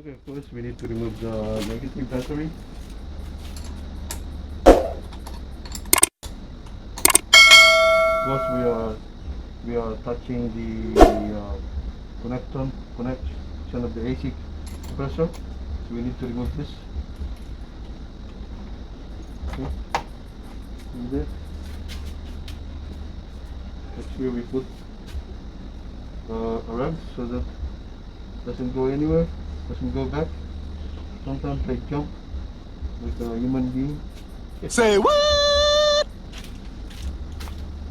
Okay, first we need to remove the negative battery. First we are touching the connection of the AC compressor. So we need to remove this. Okay. And there. That's where we put a rug so that doesn't go anywhere, doesn't go back. Sometimes they jump like a human being. Say what?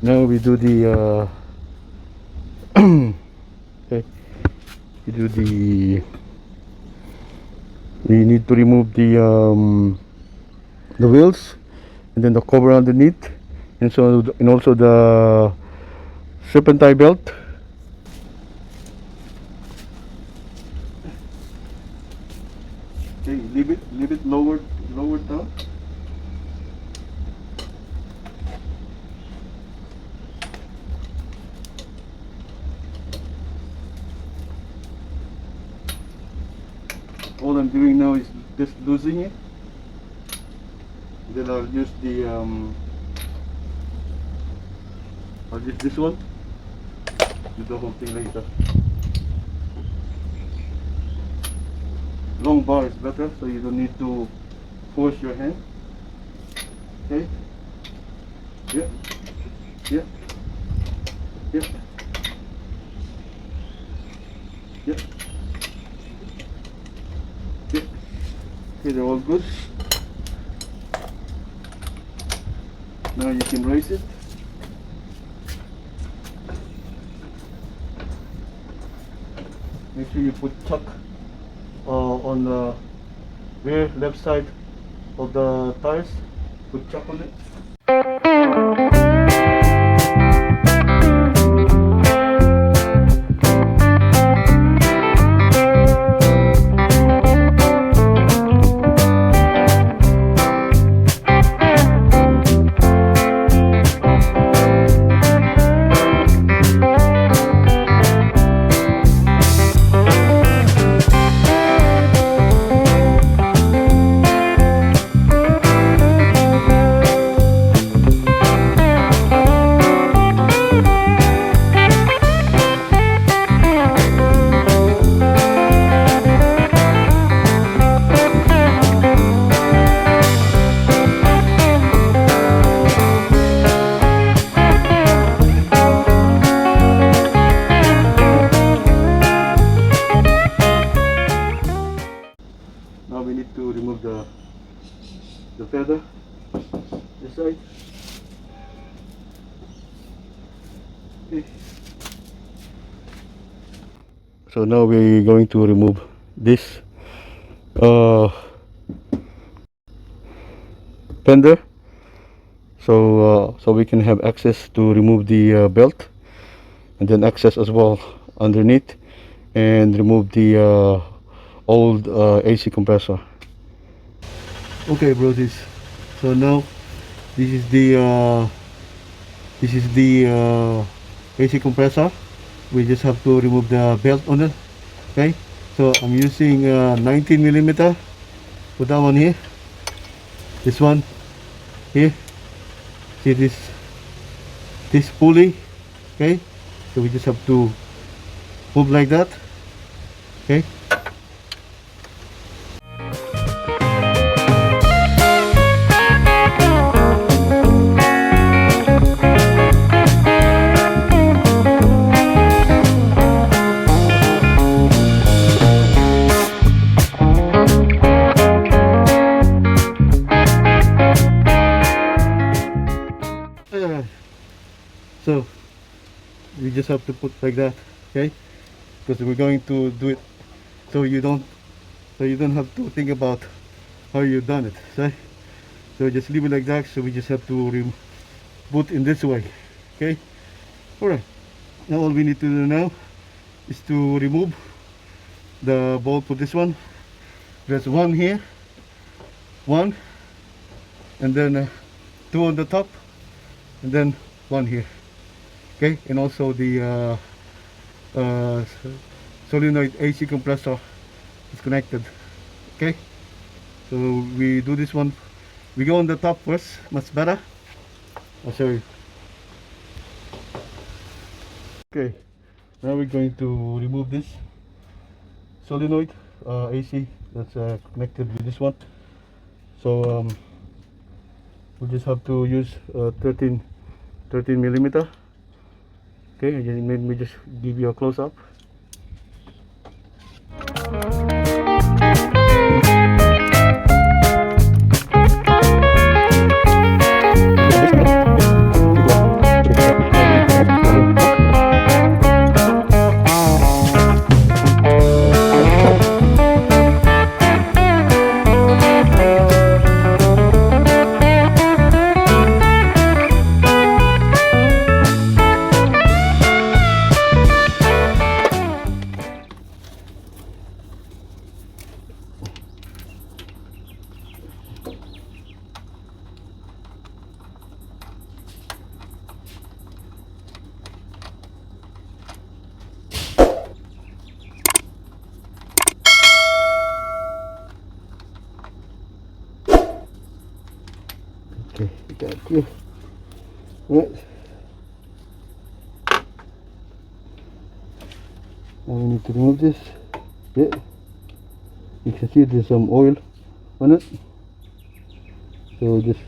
Now we do the okay. We need to remove the wheels and then the cover underneath, and also the serpentine belt. Okay, leave it lowered down. All I'm doing now is just losing it. Then I'll use this one. Do the whole thing later. Long bar is better, so you don't need to force your hand. Okay. Yeah. Yeah. Yeah. Yeah. Yeah. Okay, they're all good. Now you can raise it. Make sure you put chuck on the rear left side of the tires. Put chuck on it. Now we need to remove the feather this side. Okay. So now we're going to remove this fender, so we can have access to remove the belt, and then access as well underneath, and remove the old AC compressor. Okay, brothers. So now this is the AC compressor. We just have to remove the belt on it. Okay. So I'm using 19mm for that one here. This one here. See this pulley. Okay. So we just have to move like that. Okay. So we just have to put like that, okay? Because we're going to do it so you don't have to think about how you've done it, right? So just leave it like that. So we just have to put in this way, okay? All right. Now all we need to do now is to remove the bolt for this one. There's one here, one, and then two on the top, and then one here. Okay, and also the solenoid AC compressor it's connected. Okay, so we do this one. We go on the top first, much better. I'll show you. Okay, now we're going to remove this solenoid AC that's connected with this one. So we just have to use 13 millimeter. Okay, let me just give you a close up. Okay, we got it here. Right. Now we need to remove this. Yeah. You can see there's some oil on it. So just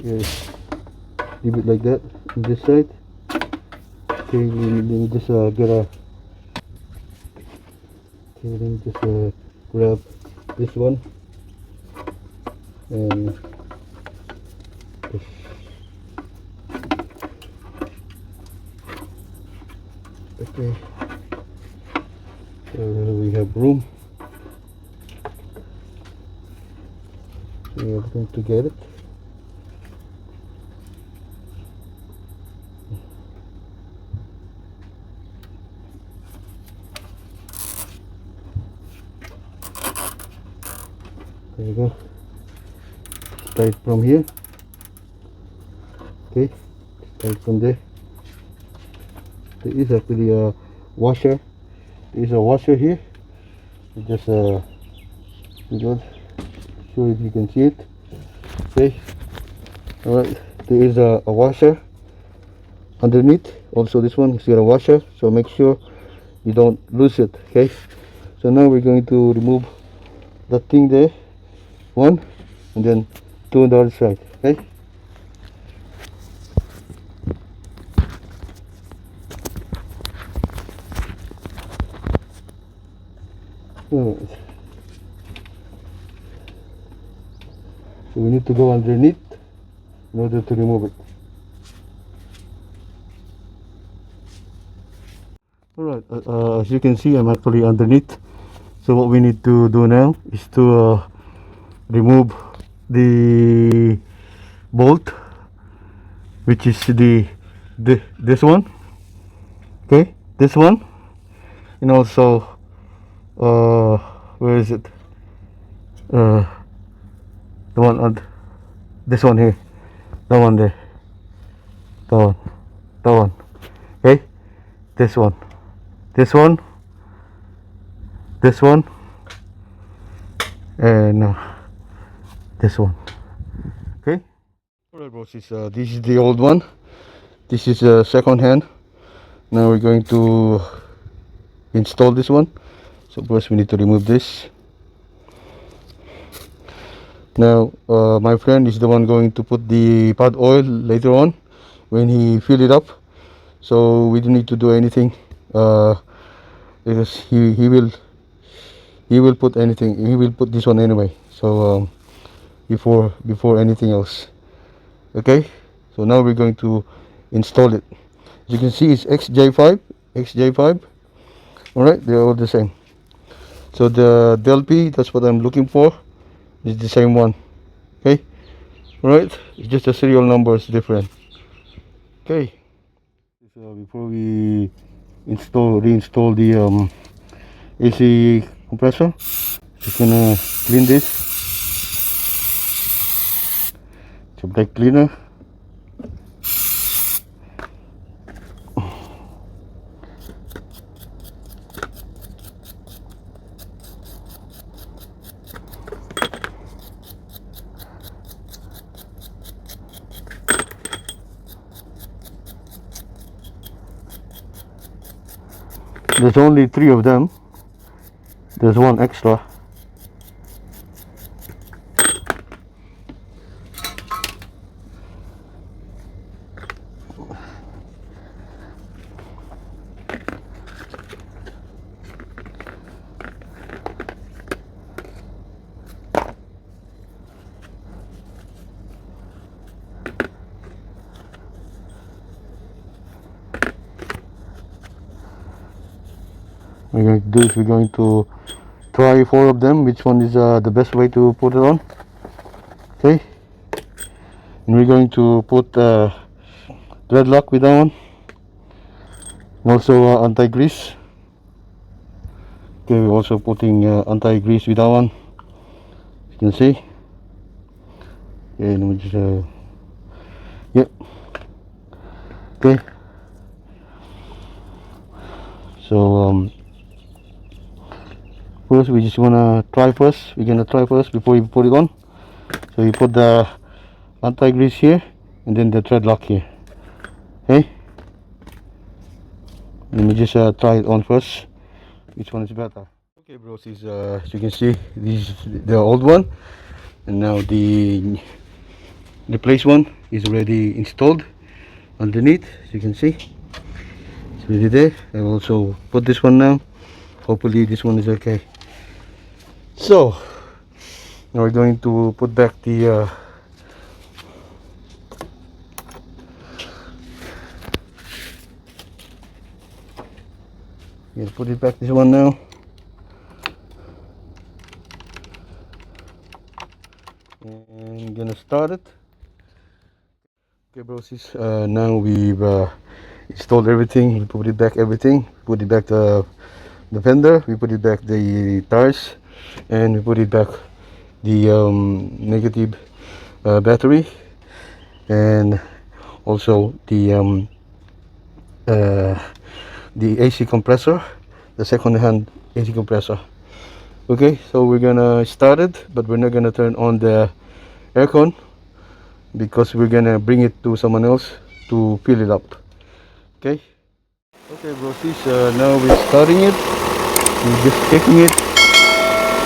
leave it like that on this side. Okay, let me just get a. Okay, let me just grab this one and just okay. So we have room. So we are going to get it. There you go. Start from here. Okay, start from there. There is actually a washer. There is a washer here. You just not sure if you can see it. Okay. Alright. There is a washer underneath. Also this one is got a washer. So make sure you don't lose it. Okay. So now we're going to remove that thing there. One and then two on the other side. Okay. Alright. So we need to go underneath in order to remove it. Alright, as you can see, I'm actually underneath. So what we need to do now is to remove the bolt, which is this one. Okay, this one, and also where is it? The one on this one here, that one there, that one. Okay, this one, and this one. Okay. Alright, bros. This is the old one. This is a second hand. Now we're going to install this one. So first we need to remove this. Now my friend is the one going to put the pod oil later on when he fill it up. So we don't need to do anything because he will put anything. He will put this one anyway. So before anything else. Okay. So now we're going to install it. As you can see, it's XJ5. Alright, they're all the same. So the DLP, that's what I'm looking for, is the same one. Okay. Alright, it's just the serial number is different. Okay. So before we reinstall the AC compressor, just gonna clean this. It's a brake cleaner. There's only 3 of them. There's one extra. We're going to do is we're going to try 4 of them, which one is the best way to put it on. Okay, and we're going to put thread lock with that one, and also anti-grease. Okay, we're also putting anti-grease with that one, you can see. Okay, let me just yep. Okay, so first we just wanna try first. We're gonna try first before you put it on. So you put the anti-grease here and then the thread lock here. Okay, let me just try it on first, which one is better. Okay bros, as you can see, this is the old one, and now the replaced one is already installed underneath, as you can see. It's already there. I will also put this one now. Hopefully this one is okay. So now we're going to put back the put it back, this one now. And I'm gonna start it. Okay bros, now we've installed everything. We put it back, everything. Put it back the fender, we put it back the tires, and we put it back the negative battery, and also the AC compressor, the second-hand AC compressor. Okay, so we're gonna start it, but we're not gonna turn on the aircon because we're gonna bring it to someone else to fill it up. Okay. Okay bros, now we're starting it. We're just checking it.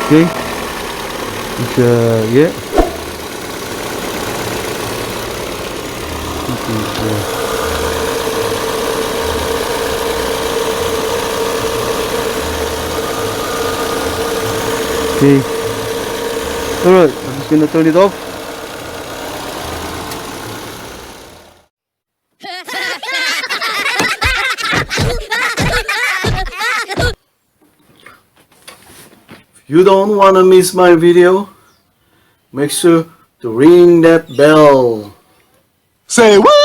Okay, it's yeah, it is okay. Alright, I'm just gonna turn it off. You don't want to miss my video? Make sure to ring that bell. Say what?